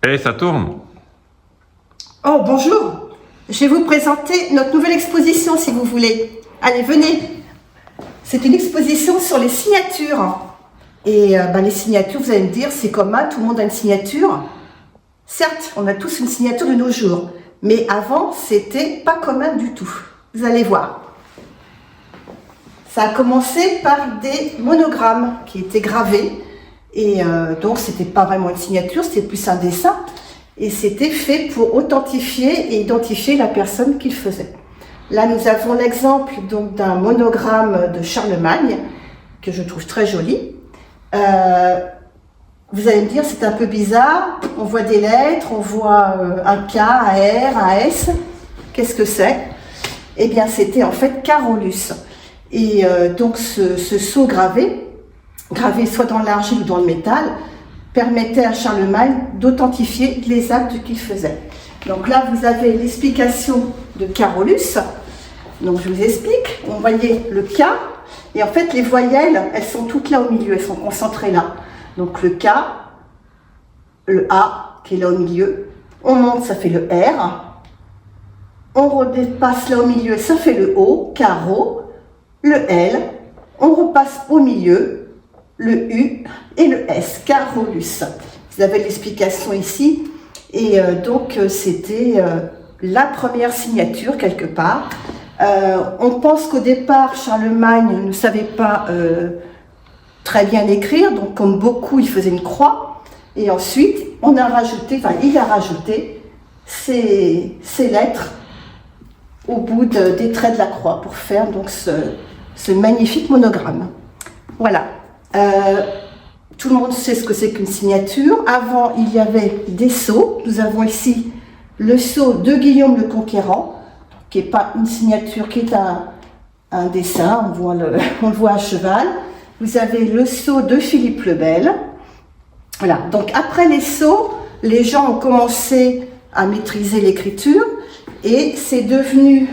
Hey, ça tourne. Oh, bonjour. Je vais vous présenter notre nouvelle exposition, si vous voulez. Allez, venez. C'est une exposition sur les signatures. Et les signatures, vous allez me dire, c'est commun, tout le monde a une signature. Certes, on a tous une signature de nos jours. Mais avant, c'était pas commun du tout. Vous allez voir. Ça a commencé par des monogrammes qui étaient gravés. Et donc, c'était pas vraiment une signature, c'était plus un dessin. Et c'était fait pour authentifier et identifier la personne qui le faisait. Là, nous avons l'exemple donc d'un monogramme de Charlemagne, que je trouve très joli. Vous allez me dire, c'est un peu bizarre. On voit des lettres, on voit un K, un R, un S. Qu'est-ce que c'est? Eh bien, c'était en fait Carolus. Et donc, ce sceau gravé soit dans l'argile ou dans le métal, permettait à Charlemagne d'authentifier les actes qu'il faisait. Donc là, vous avez l'explication de Carolus. Donc je vous explique. On voyait le K, et en fait, les voyelles, elles sont toutes là au milieu, elles sont concentrées là. Donc le K, le A, qui est là au milieu, on monte, ça fait le R. On redépasse là au milieu, ça fait le O, Caro, le L. On repasse au milieu, le U et le S, Carolus. Vous avez l'explication ici. Et donc, c'était la première signature quelque part. On pense qu'au départ, Charlemagne ne savait pas très bien écrire. Donc, comme beaucoup, il faisait une croix. Et ensuite, il a rajouté ces lettres au bout des traits de la croix pour faire donc ce magnifique monogramme. Voilà. Tout le monde sait ce que c'est qu'une signature. Avant, il y avait des sceaux. Nous avons ici le sceau de Guillaume le Conquérant, qui n'est pas une signature, qui est un dessin. On le voit à cheval. Vous avez le sceau de Philippe le Bel. Voilà. Donc, après les sceaux, les gens ont commencé à maîtriser l'écriture et c'est devenu,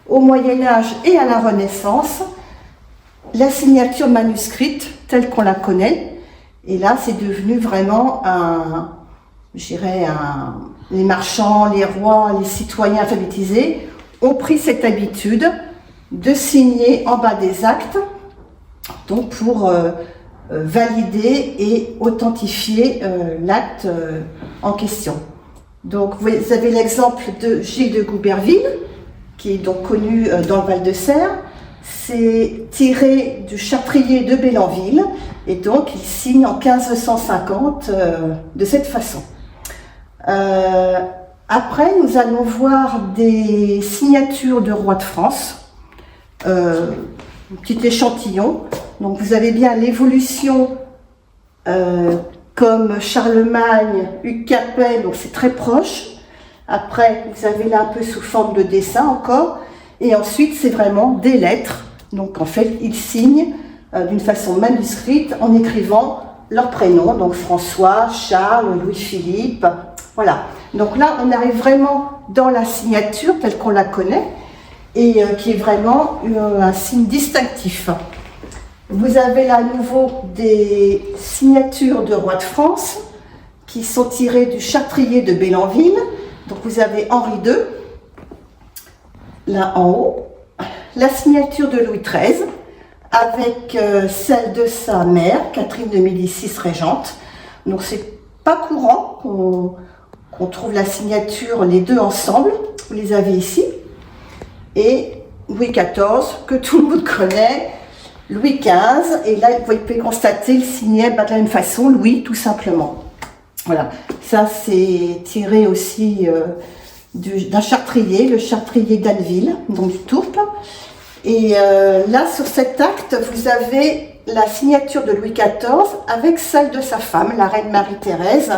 au Moyen-Âge et à la Renaissance, la signature manuscrite telle qu'on la connaît. Et là, c'est devenu vraiment les marchands, les rois, les citoyens alphabétisés ont pris cette habitude de signer en bas des actes, donc pour valider et authentifier l'acte en question. Donc, vous avez l'exemple de Gilles de Gouberville, qui est donc connu dans le Val-de-Serre. C'est tiré du Chartrier de Bélanville et donc il signe en 1550 de cette façon. Après, nous allons voir des signatures de rois de France, un petit échantillon. Donc vous avez bien l'évolution comme Charlemagne, Hugues Capet, donc c'est très proche. Après, vous avez là un peu sous forme de dessin encore. Et ensuite, c'est vraiment des lettres. Donc, en fait, ils signent d'une façon manuscrite en écrivant leur prénom. Donc, François, Charles, Louis-Philippe. Voilà. Donc là, on arrive vraiment dans la signature telle qu'on la connaît et qui est vraiment un signe distinctif. Vous avez là à nouveau des signatures de rois de France qui sont tirées du Chartrier de Bélanville. Donc, vous avez Henri II. Là en haut, la signature de Louis XIII avec celle de sa mère, Catherine de Médicis, régente. Donc c'est pas courant qu'on trouve la signature, les deux ensemble. Vous les avez ici. Et Louis XIV, que tout le monde connaît, Louis XV. Et là, vous pouvez constater, il signait de la même façon, Louis, tout simplement. Voilà, ça c'est tiré aussi d'un chartrier, le chartrier d'Anneville, donc du Tourpe. Et là, sur cet acte, vous avez la signature de Louis XIV avec celle de sa femme, la reine Marie-Thérèse.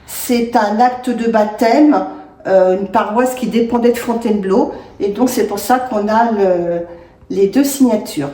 C'est un acte de baptême, une paroisse qui dépendait de Fontainebleau, et donc c'est pour ça qu'on a les deux signatures.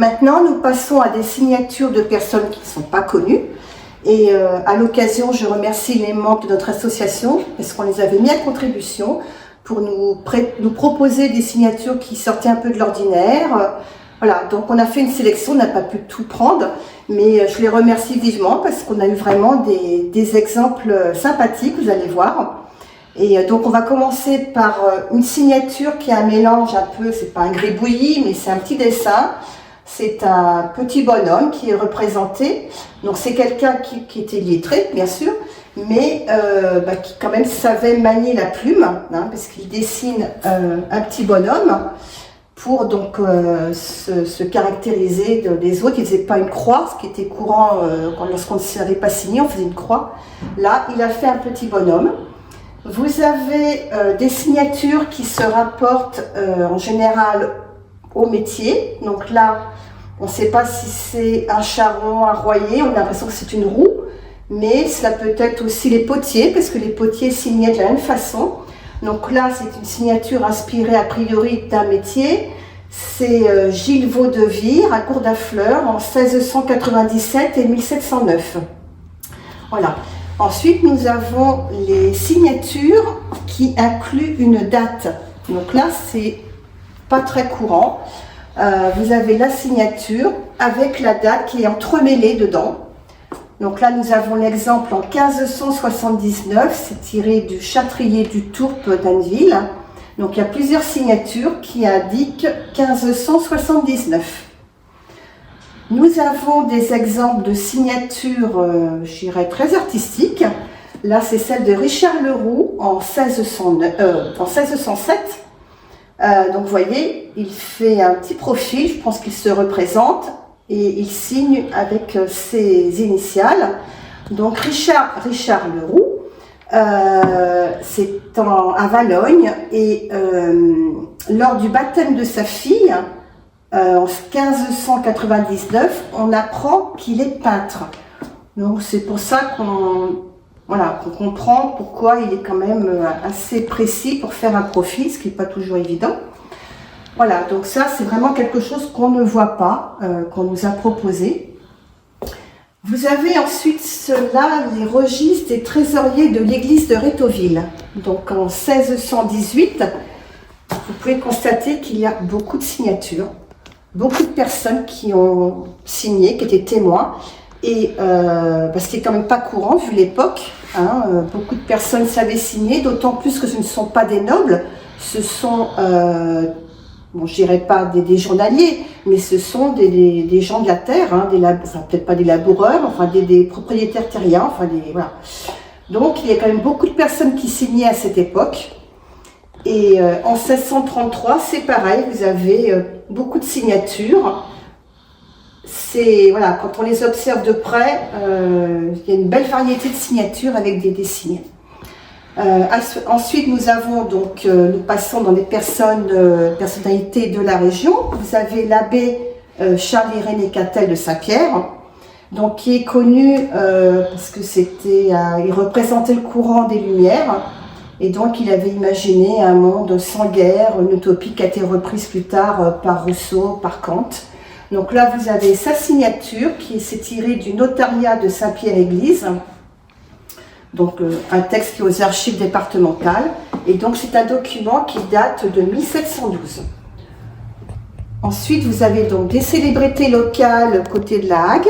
Maintenant, nous passons à des signatures de personnes qui ne sont pas connues. Et à l'occasion, je remercie les membres de notre association parce qu'on les avait mis à contribution pour nous proposer des signatures qui sortaient un peu de l'ordinaire. Voilà, donc on a fait une sélection, on n'a pas pu tout prendre, mais je les remercie vivement parce qu'on a eu vraiment des exemples sympathiques, vous allez voir. Et donc on va commencer par une signature qui est un mélange un peu, c'est pas un gribouillis, mais c'est un petit dessin. C'est un petit bonhomme qui est représenté. Donc c'est quelqu'un qui était illettré, bien sûr, mais qui quand même savait manier la plume, hein, parce qu'il dessine un petit bonhomme pour donc se caractériser des autres. Il ne faisait pas une croix, ce qui était courant lorsqu'on ne savait pas signer, on faisait une croix. Là, il a fait un petit bonhomme. Vous avez des signatures qui se rapportent en général au métier. Donc là, on ne sait pas si c'est un charron, un royer, on a l'impression que c'est une roue, mais cela peut être aussi les potiers, parce que les potiers signaient de la même façon. Donc là, c'est une signature inspirée a priori d'un métier. C'est Gilles Vaudevire à Cour-d'Affleur en 1697 et 1709. Voilà. Ensuite, nous avons les signatures qui incluent une date. Donc là, c'est pas très courant. Vous avez la signature avec la date qui est entremêlée dedans. Donc là, nous avons l'exemple en 1579, c'est tiré du Châtrier du Tourpe d'Anneville. Donc il y a plusieurs signatures qui indiquent 1579. Nous avons des exemples de signatures, je dirais, très artistiques. Là, c'est celle de Richard Leroux en 1607. Donc vous voyez, il fait un petit profil, je pense qu'il se représente et il signe avec ses initiales. Donc Richard Leroux, c'est à Valognes et lors du baptême de sa fille, en 1599, on apprend qu'il est peintre. Donc c'est pour ça qu'on comprend pourquoi il est quand même assez précis pour faire un profil, ce qui n'est pas toujours évident. Voilà, donc ça c'est vraiment quelque chose qu'on ne voit pas, qu'on nous a proposé. Vous avez ensuite cela, les registres des trésoriers de l'église de Rétauville. Donc en 1618, vous pouvez constater qu'il y a beaucoup de signatures, beaucoup de personnes qui ont signé, qui étaient témoins. Et parce qu'il n'est quand même pas courant vu l'époque, hein, beaucoup de personnes savaient signer, d'autant plus que ce ne sont pas des nobles, ce sont, bon, je dirais pas des journaliers, mais ce sont des gens de la terre, hein, peut-être pas des laboureurs, enfin des propriétaires terriens, enfin voilà. Donc il y a quand même beaucoup de personnes qui signaient à cette époque. Et en 1633, c'est pareil, vous avez beaucoup de signatures. Voilà, quand on les observe de près, il y a une belle variété de signatures avec des signes. Ensuite, nous passons dans les personnalités de la région. Vous avez l'abbé Charles-Irénée Cattel de Saint-Pierre, donc qui est connu parce que il représentait le courant des Lumières, et donc il avait imaginé un monde sans guerre, une utopie qui a été reprise plus tard par Rousseau, par Kant. Donc là, vous avez sa signature qui s'est tirée du notariat de Saint-Pierre-Église, donc un texte qui est aux archives départementales, et donc c'est un document qui date de 1712. Ensuite, vous avez donc des célébrités locales côté de la Hague.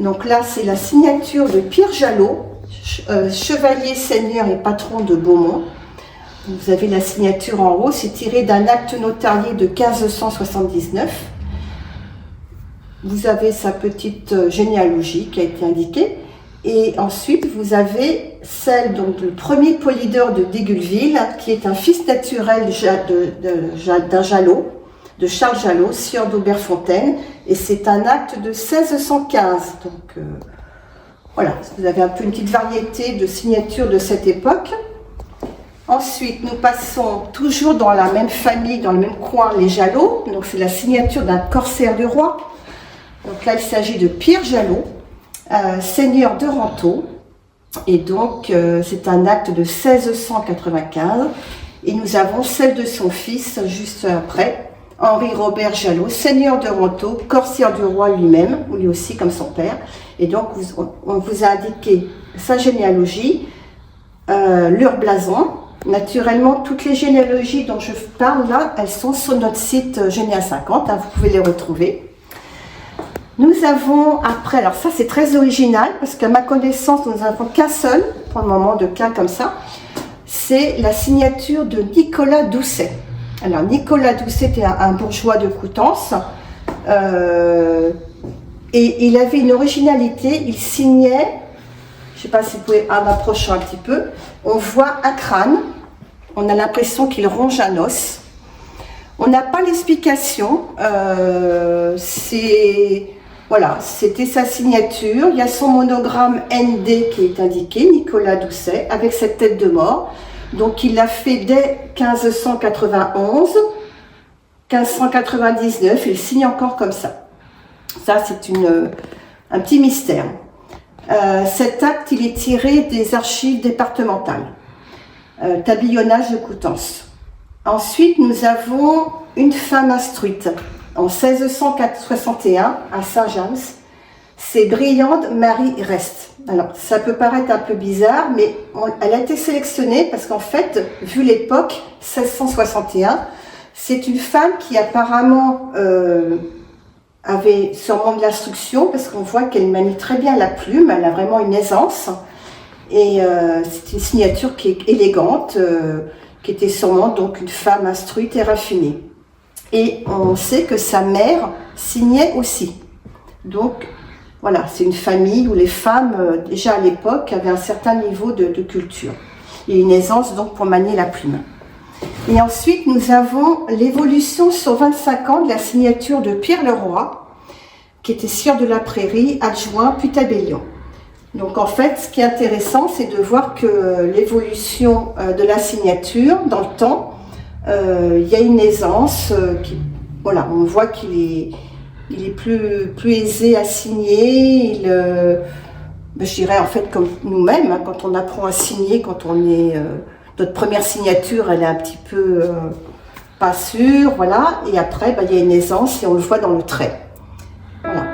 Donc là, c'est la signature de Pierre Jalot, chevalier, seigneur et patron de Beaumont. Vous avez la signature en haut, c'est tiré d'un acte notarié de 1579. Vous avez sa petite généalogie qui a été indiquée. Et ensuite, vous avez celle du premier Polydore de Dégulleville, qui est un fils naturel d'un Jalot, de Charles Jalot, sieur d'Aubert-Fontaine. Et c'est un acte de 1615. Donc voilà, vous avez un peu une petite variété de signatures de cette époque. Ensuite, nous passons toujours dans la même famille, dans le même coin, les Jalot. Donc c'est la signature d'un corsaire du roi. Donc là, il s'agit de Pierre Jalot, seigneur de Ranteau. Et donc, c'est un acte de 1695. Et nous avons celle de son fils juste après, Henri Robert Jalot, seigneur de Ranteau, corsaire du roi lui-même, ou lui aussi comme son père. Et donc on vous a indiqué sa généalogie, leur blason. Naturellement, toutes les généalogies dont je parle là, elles sont sur notre site Génia 50, hein, vous pouvez les retrouver. Nous avons après, alors ça c'est très original, parce qu'à ma connaissance, nous n'avons qu'un seul, pour le moment, de cas comme ça, c'est la signature de Nicolas Doucet. Alors Nicolas Doucet était un bourgeois de Coutances, et il avait une originalité, il signait, je ne sais pas si vous pouvez, en approchant un petit peu, on voit un crâne, on a l'impression qu'il ronge un os. On n'a pas l'explication, voilà, c'était sa signature. Il y a son monogramme ND qui est indiqué, Nicolas Doucet, avec cette tête de mort. Donc il l'a fait dès 1591, 1599, il signe encore comme ça. Ça, c'est un petit mystère. Cet acte, il est tiré des archives départementales. Tabillonnage de Coutances. Ensuite, nous avons une femme instruite en 1661 à Saint-James. C'est Brillante Marie Reste. Alors, ça peut paraître un peu bizarre, mais elle a été sélectionnée parce qu'en fait, vu l'époque, 1661, c'est une femme qui apparemment avait sûrement de l'instruction parce qu'on voit qu'elle manie très bien la plume, elle a vraiment une aisance. Et c'est une signature qui est élégante, qui était sûrement donc une femme instruite et raffinée. Et on sait que sa mère signait aussi. Donc voilà, c'est une famille où les femmes, déjà à l'époque, avaient un certain niveau de culture. Et une aisance donc pour manier la plume. Et ensuite, nous avons l'évolution sur 25 ans de la signature de Pierre Leroy, qui était sieur de la Prairie, adjoint puis tabellion. Donc en fait, ce qui est intéressant, c'est de voir que l'évolution de la signature dans le temps, il y a une aisance, voilà, on voit qu'il est plus aisé à signer. Je dirais en fait comme nous-mêmes, hein, quand on apprend à signer, quand on est notre première signature, elle est un petit peu pas sûre, voilà. Et après, il y a une aisance et on le voit dans le trait. Voilà.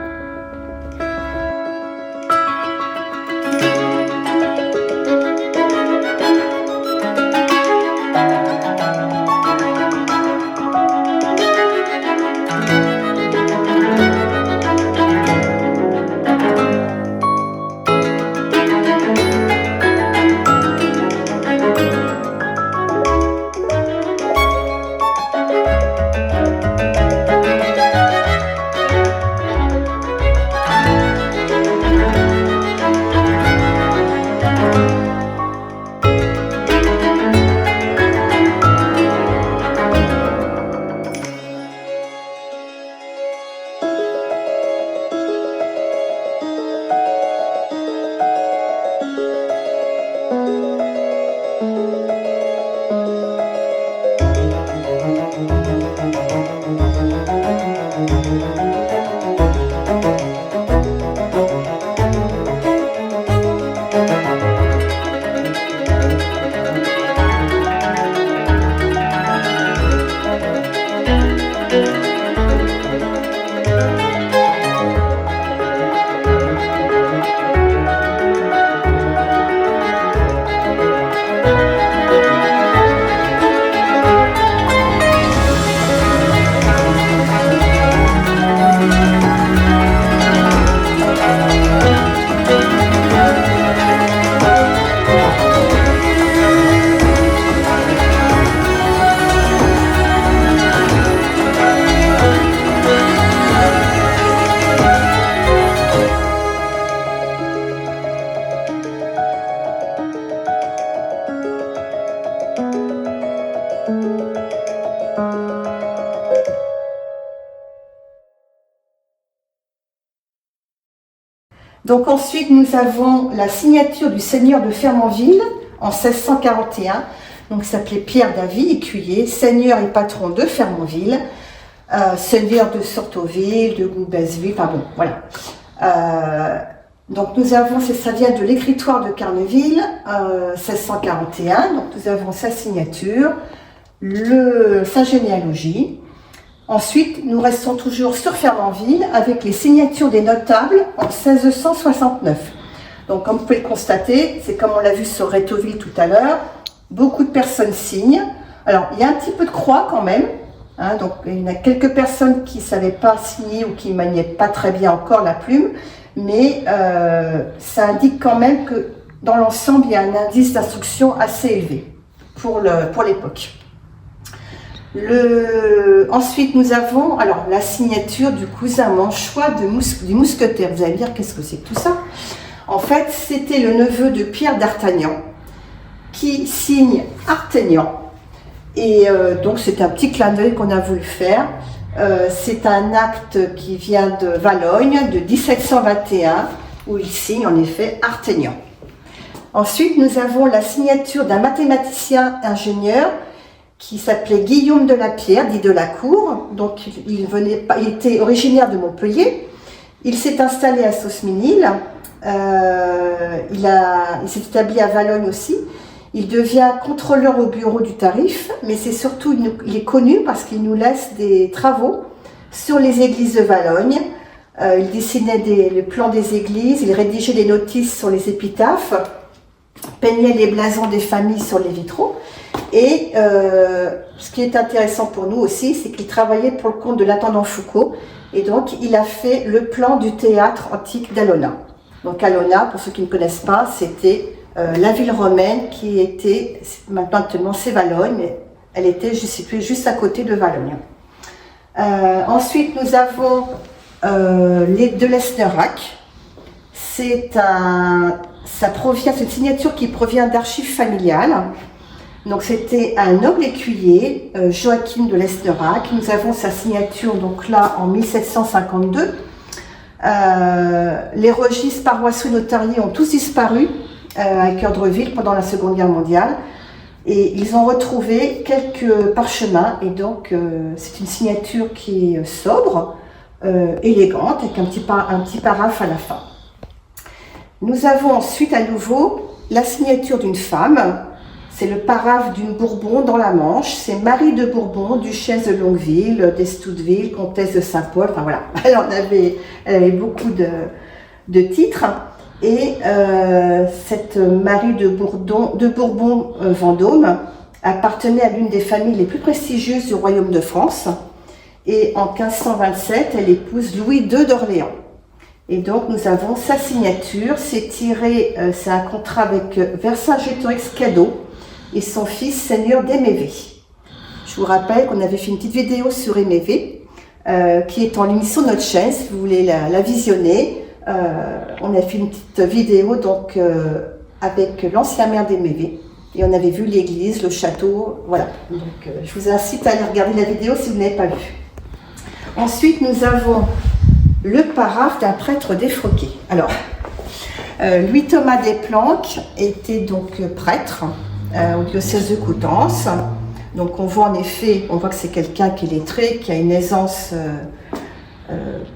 Donc ensuite, nous avons la signature du seigneur de Fermanville en 1641. Donc, il s'appelait Pierre Davy, écuyer, seigneur et patron de Fermanville, seigneur de Sortoville, de Goubazville, enfin bon, voilà. Donc nous avons, ça vient de l'écritoire de Carneville, 1641. Donc nous avons sa signature, sa généalogie. Ensuite, nous restons toujours sur Fernandville avec les signatures des notables en 1669. Donc, comme vous pouvez le constater, c'est comme on l'a vu sur Rétoville tout à l'heure, beaucoup de personnes signent. Alors, il y a un petit peu de croix quand même. Hein, donc, il y en a quelques personnes qui ne savaient pas signer ou qui ne maniaient pas très bien encore la plume. Mais ça indique quand même que dans l'ensemble, il y a un indice d'instruction assez élevé pour l'époque. Ensuite, nous avons alors la signature du cousin manchois du mousquetaire. Vous allez me dire, qu'est-ce que c'est que tout ça? En fait, c'était le neveu de Pierre d'Artagnan qui signe Artagnan. Et donc, c'est un petit clin d'œil qu'on a voulu faire. C'est un acte qui vient de Valogne, de 1721, où il signe en effet Artagnan. Ensuite, nous avons la signature d'un mathématicien ingénieur qui s'appelait Guillaume de la Pierre, dit de la Cour. Donc, il était originaire de Montpellier. Il s'est installé à Sausminil. Il s'est établi à Valogne aussi. Il devient contrôleur au bureau du tarif, mais c'est surtout, il est connu parce qu'il nous laisse des travaux sur les églises de Valogne. Il dessinait le plan des églises, il rédigeait des notices sur les épitaphes, peignait les blasons des familles sur les vitraux. Et ce qui est intéressant pour nous aussi, c'est qu'il travaillait pour le compte de l'intendant Foucault. Et donc, il a fait le plan du théâtre antique d'Alona. Donc, Alona, pour ceux qui ne connaissent pas, c'était la ville romaine qui était, maintenant c'est Valogne, mais elle était située juste à côté de Valogne. Ensuite, nous avons de l'Esnerac. C'est une signature qui provient d'archives familiales. Donc c'était un noble écuyer, Joachim de l'Esnerac. Nous avons sa signature donc là en 1752. Les registres paroissiaux notariés ont tous disparu à Équeurdreville pendant la Seconde Guerre mondiale. Et ils ont retrouvé quelques parchemins. Et donc c'est une signature qui est sobre, élégante, avec un petit paraphe à la fin. Nous avons ensuite à nouveau la signature d'une femme. C'est le paraphe d'une Bourbon dans la Manche. C'est Marie de Bourbon, duchesse de Longueville, d'Estouteville, comtesse de Saint-Paul. Enfin voilà, elle avait beaucoup de titres. Et cette Marie de Bourbon Vendôme appartenait à l'une des familles les plus prestigieuses du royaume de France. Et en 1527, elle épouse Louis II d'Orléans. Et donc nous avons sa signature. C'est un contrat avec Vercingétorix-Cadeau et son fils seigneur d'Émévé. Je vous rappelle qu'on avait fait une petite vidéo sur Émévé, qui est en l'émission de notre chaîne, si vous voulez la visionner. On a fait une petite vidéo donc, avec l'ancien maire d'Émévé. Et on avait vu l'église, le château, voilà. Donc je vous incite à aller regarder la vidéo si vous n'avez pas vu. Ensuite, nous avons le paraphe d'un prêtre défroqué. Alors, Louis-Thomas Desplanques était donc prêtre au diocèse de Coutances. Donc on voit en effet, que c'est quelqu'un qui est lettré, qui a une aisance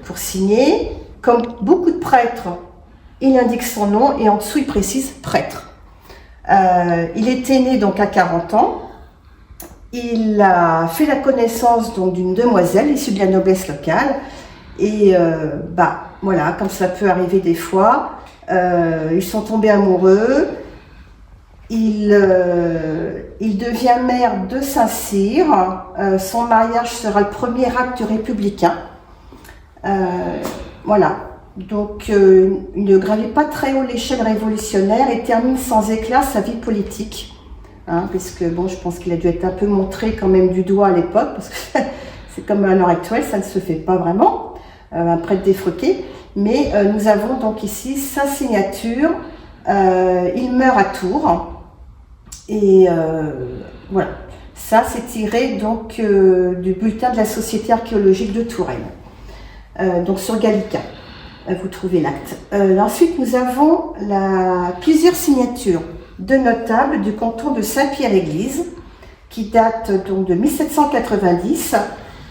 pour signer. Comme beaucoup de prêtres, il indique son nom et en dessous il précise prêtre. Il était né donc à 40 ans. Il a fait la connaissance donc d'une demoiselle issue de la noblesse locale. Et voilà, comme ça peut arriver des fois, ils sont tombés amoureux. Il devient maire de Saint-Cyr. Son mariage sera le premier acte républicain. Voilà. Donc, il ne gravit pas très haut l'échelle révolutionnaire et termine sans éclat sa vie politique. Puisque, bon, je pense qu'il a dû être un peu montré quand même du doigt à l'époque, parce que c'est comme à l'heure actuelle, ça ne se fait pas vraiment, un prêtre défroqué. Mais nous avons donc ici sa signature. Il meurt à Tours. Et voilà, ça c'est tiré donc du bulletin de la Société archéologique de Touraine, donc sur Gallica, vous trouvez l'acte. Ensuite nous avons plusieurs signatures de notables du canton de Saint-Pierre-Église qui datent donc de 1790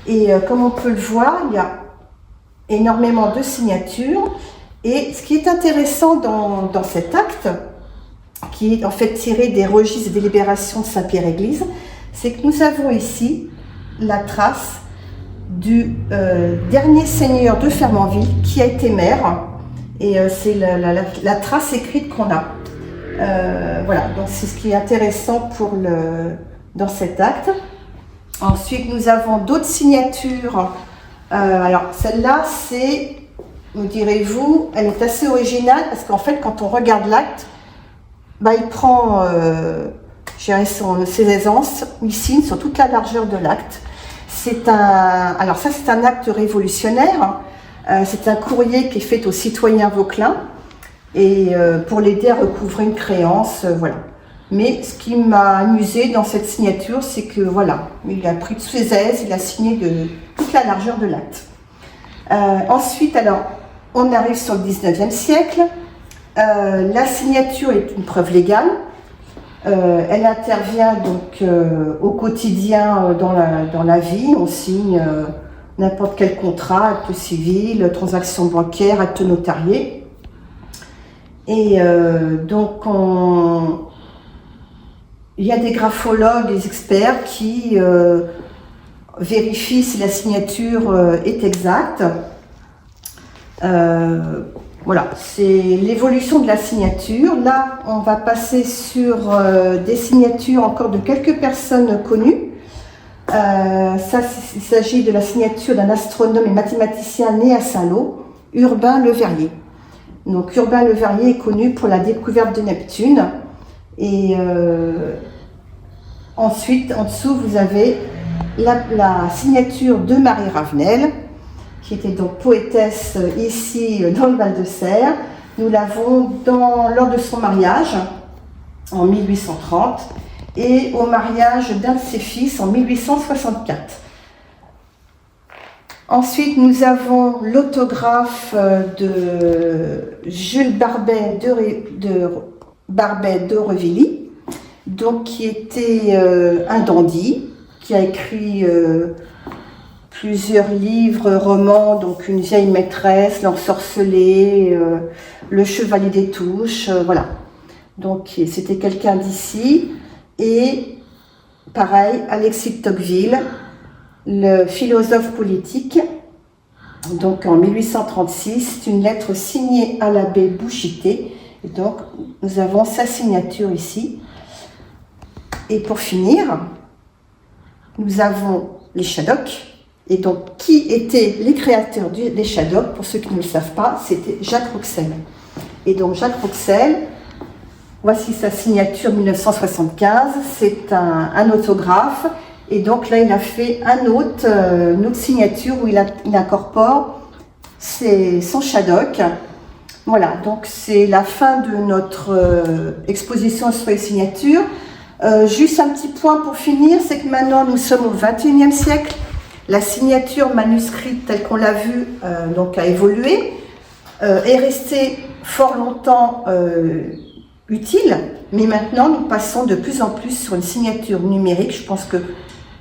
et comme on peut le voir, il y a énormément de signatures et ce qui est intéressant dans cet acte, qui est en fait tiré des registres de délibération de Saint-Pierre-Église, c'est que nous avons ici la trace du dernier seigneur de Fermanville qui a été maire. Et c'est la trace écrite qu'on a. Voilà, donc c'est ce qui est intéressant dans cet acte. Ensuite, nous avons d'autres signatures. Alors, celle-là, c'est, me direz-vous, elle est assez originale parce qu'en fait, quand on regarde l'acte, il prend ses aisances, il signe sur toute la largeur de l'acte. Alors ça, c'est un acte révolutionnaire. C'est un courrier qui est fait aux citoyens vauclins et pour l'aider à recouvrer une créance, voilà. Mais ce qui m'a amusé dans cette signature, c'est que voilà, il a pris de ses aises, il a signé de toute la largeur de l'acte. Ensuite, alors, on arrive sur le 19e siècle. La signature est une preuve légale. Elle intervient donc au quotidien dans la vie. On signe n'importe quel contrat, acte civil, transaction bancaire, acte notarié. Et donc, il y a des graphologues, des experts qui vérifient si la signature est exacte. Voilà, c'est l'évolution de la signature. Là, on va passer sur des signatures encore de quelques personnes connues. Il s'agit de la signature d'un astronome et mathématicien né à Saint-Lô, Urbain Le Verrier. Donc, Urbain Le Verrier est connu pour la découverte de Neptune. Et ensuite, en dessous, vous avez la signature de Marie Ravenel, qui était donc poétesse ici dans le Val-de-Serre. Nous l'avons lors de son mariage en 1830 et au mariage d'un de ses fils en 1864. Ensuite, nous avons l'autographe de Jules Barbet d'Aurevilly, donc qui était un dandy, qui a écrit plusieurs livres, romans, donc Une vieille maîtresse, L'ensorcelé, Le chevalier des touches, voilà. Donc c'était quelqu'un d'ici. Et pareil, Alexis de Tocqueville, le philosophe politique, donc en 1836, c'est une lettre signée à l'abbé Bouchité. Et donc nous avons sa signature ici. Et pour finir, nous avons les Shadocks. Et donc, qui étaient les créateurs des Shadocks? Pour ceux qui ne le savent pas, c'était Jacques Rouxel. Et donc, Jacques Rouxel, voici sa signature 1975. C'est un autographe. Et donc là, il a fait une autre signature où il incorpore son Shadocks. Voilà, donc c'est la fin de notre exposition sur les signatures. Juste un petit point pour finir, c'est que maintenant, nous sommes au XXIe siècle. La signature manuscrite telle qu'on l'a vue donc a évolué, est restée fort longtemps utile, mais maintenant nous passons de plus en plus sur une signature numérique. Je pense que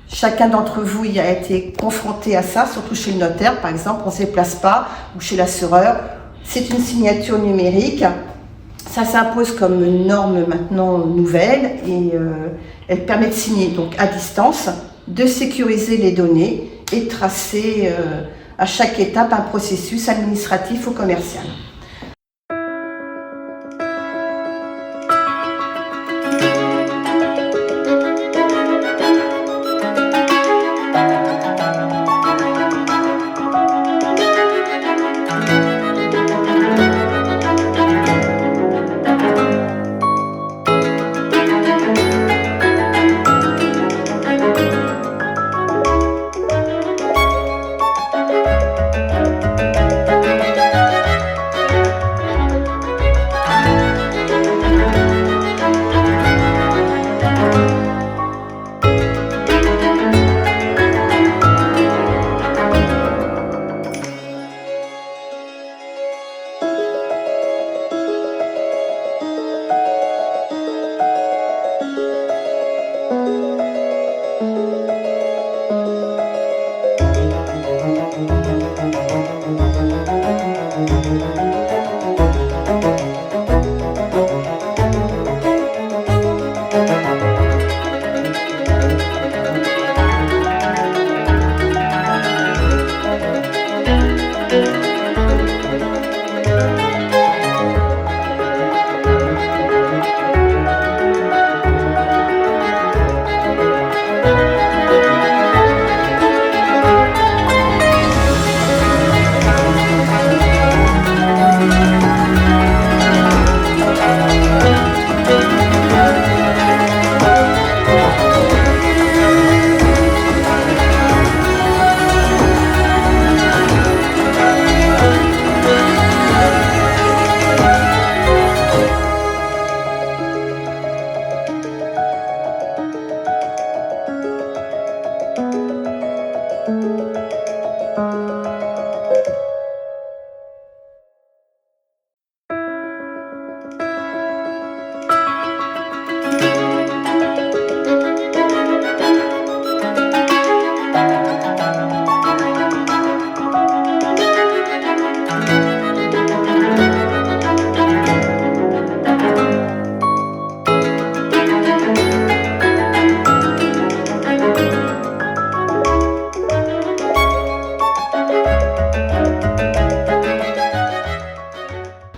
chacun d'entre vous y a été confronté à ça, surtout chez le notaire par exemple, on ne se déplace pas, ou chez l'assureur. C'est une signature numérique. Ça s'impose comme une norme maintenant nouvelle et elle permet de signer donc à distance, de sécuriser les données et tracer à chaque étape un processus administratif ou commercial.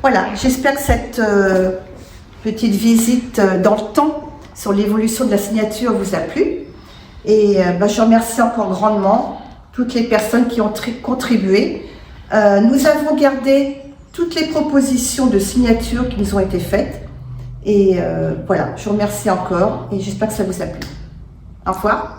Voilà, j'espère que cette petite visite dans le temps sur l'évolution de la signature vous a plu. Et je remercie encore grandement toutes les personnes qui ont contribué. Nous avons gardé toutes les propositions de signature qui nous ont été faites. Et voilà, je vous remercie encore et j'espère que ça vous a plu. Au revoir.